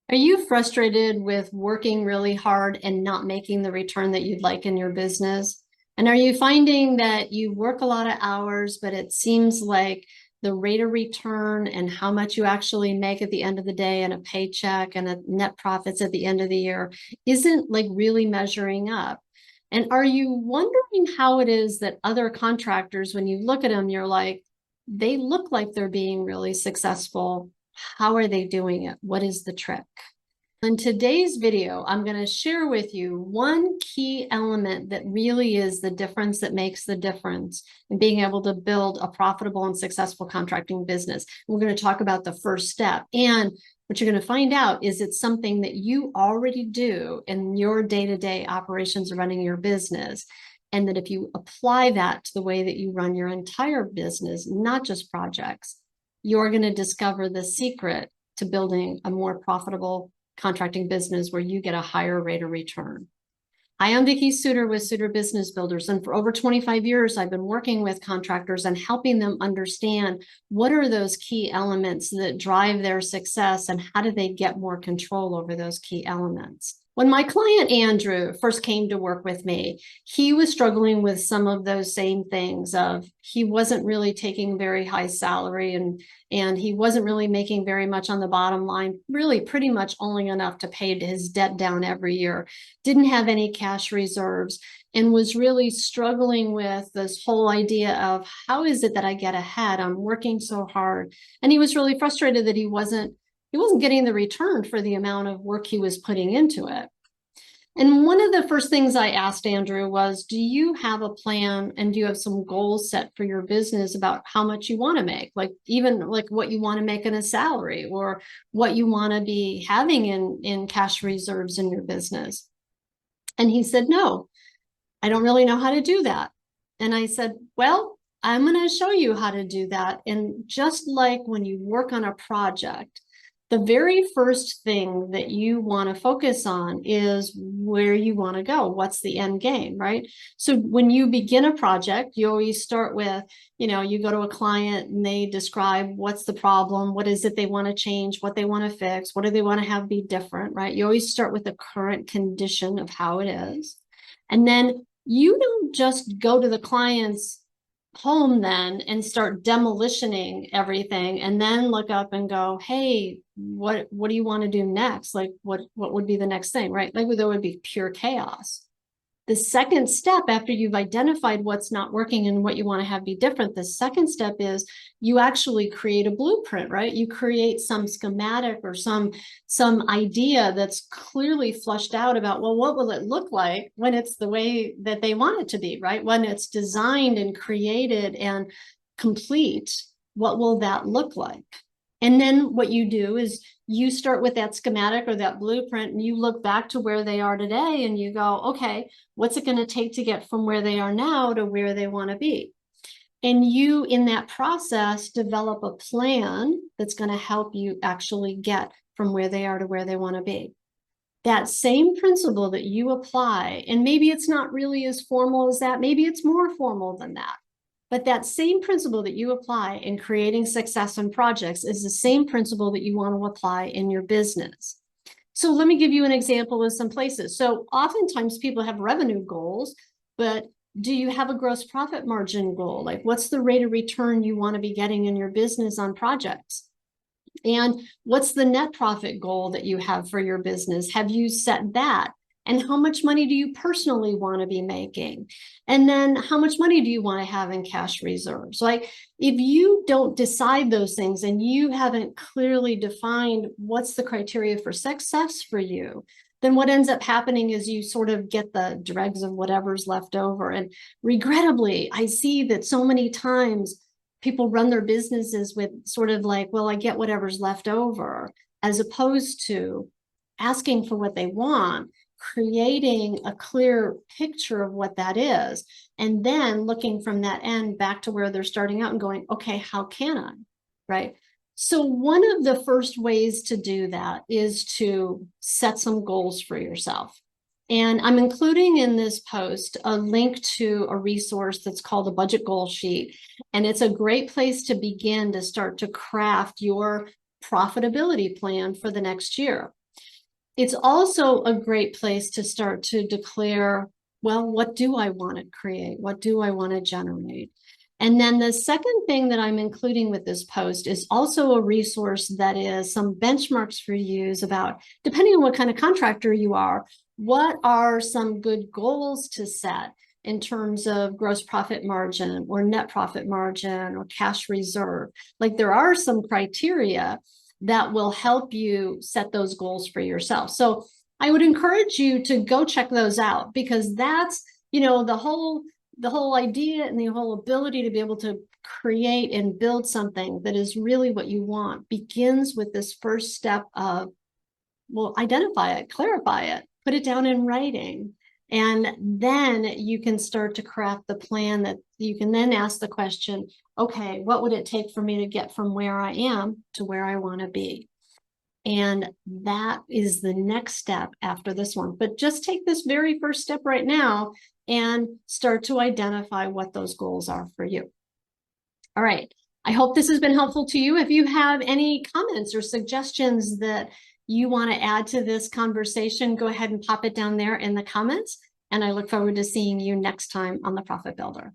Are you frustrated with working really hard and not making the return that you'd like in your business? And are you finding that you work a lot of hours, but it seems like the rate of return and how much you actually make at the end of the day and a paycheck and a net profits at the end of the year isn't like really measuring up? And are you wondering how it is that other contractors, when you look at them, you're like, they look like they're being really successful. How are they doing it? What is the trick? In today's video, I'm going to share with you one key element that really is the difference that makes the difference in being able to build a profitable and successful contracting business. We're going to talk about the first step. And what you're going to find out is it's something that you already do in your day-to-day operations of running your business. And that if you apply that to the way that you run your entire business, not just projects, you're going to discover the secret to building a more profitable contracting business where you get a higher rate of return. Hi, I'm Vicki Suter with Suter Business Builders, and for over 25 years, I've been working with contractors and helping them understand what are those key elements that drive their success and how do they get more control over those key elements. When my client Andrew first came to work with me, he was struggling with some of those same things of he wasn't really taking very high salary and he wasn't really making very much on the bottom line, really pretty much only enough to pay his debt down every year, didn't have any cash reserves, and was really struggling with this whole idea of how is it that I get ahead? I'm working so hard. And he was really frustrated that he wasn't getting the return for the amount of work he was putting into it. And one of the first things I asked Andrew was, do you have a plan and do you have some goals set for your business about how much you want to make? Like even like what you want to make in a salary or what you want to be having in cash reserves in your business? And he said, no, I don't really know how to do that. And I said, well, I'm going to show you how to do that. And just like when you work on a project, the very first thing that you want to focus on is where you want to go. What's the end game, right? So when you begin a project, you always start with, you go to a client and they describe what's the problem, what is it they want to change, what they want to fix, what do they want to have be different, right? You always start with the current condition of how it is. And then you don't just go to the client's home then and start demolitioning everything and then look up and go, hey, what do you want to do next? Like what would be the next thing, right? Like there would be pure chaos. The second step after you've identified what's not working and what you want to have be different, the second step is you actually create a blueprint, right? You create some schematic or some idea that's clearly flushed out about, well, what will it look like when it's the way that they want it to be, right? When it's designed and created and complete, what will that look like? And then what you do is you start with that schematic or that blueprint and you look back to where they are today and you go, okay, what's it going to take to get from where they are now to where they want to be? And you, in that process, develop a plan that's going to help you actually get from where they are to where they want to be. That same principle that you apply, and maybe it's not really as formal as that, maybe it's more formal than that. But that same principle that you apply in creating success in projects is the same principle that you want to apply in your business. So let me give you an example of some places. So oftentimes people have revenue goals, but do you have a gross profit margin goal? Like what's the rate of return you want to be getting in your business on projects? And what's the net profit goal that you have for your business? Have you set that? And how much money do you personally want to be making? And then how much money do you want to have in cash reserves? Like if you don't decide those things and you haven't clearly defined what's the criteria for success for you, then what ends up happening is you sort of get the dregs of whatever's left over. And regrettably, I see that so many times people run their businesses with sort of like, well, I get whatever's left over, as opposed to asking for what they want, creating a clear picture of what that is, and then looking from that end back to where they're starting out and going, okay, how can I, right? So one of the first ways to do that is to set some goals for yourself. And I'm including in this post a link to a resource that's called a budget goal sheet. And it's a great place to begin to start to craft your profitability plan for the next year. it's also a great place to start to declare, well, what do I want to create? What do I want to generate? And then the second thing that I'm including with this post is also a resource that is some benchmarks for you about, depending on what kind of contractor you are, what are some good goals to set in terms of gross profit margin or net profit margin or cash reserve. Like there are some criteria that will help you set those goals for yourself. So I would encourage you to go check those out, because that's, the whole idea and the whole ability to be able to create and build something that is really what you want begins with this first step of, well, identify it, clarify it, put it down in writing. And then you can start to craft the plan that you can then ask the question, okay, what would it take for me to get from where I am to where I want to be? And that is the next step after this one. But just take this very first step right now and start to identify what those goals are for you. All right. I hope this has been helpful to you. If you have any comments or suggestions that you want to add to this conversation, go ahead and pop it down there in the comments. And I look forward to seeing you next time on The Profit Builder.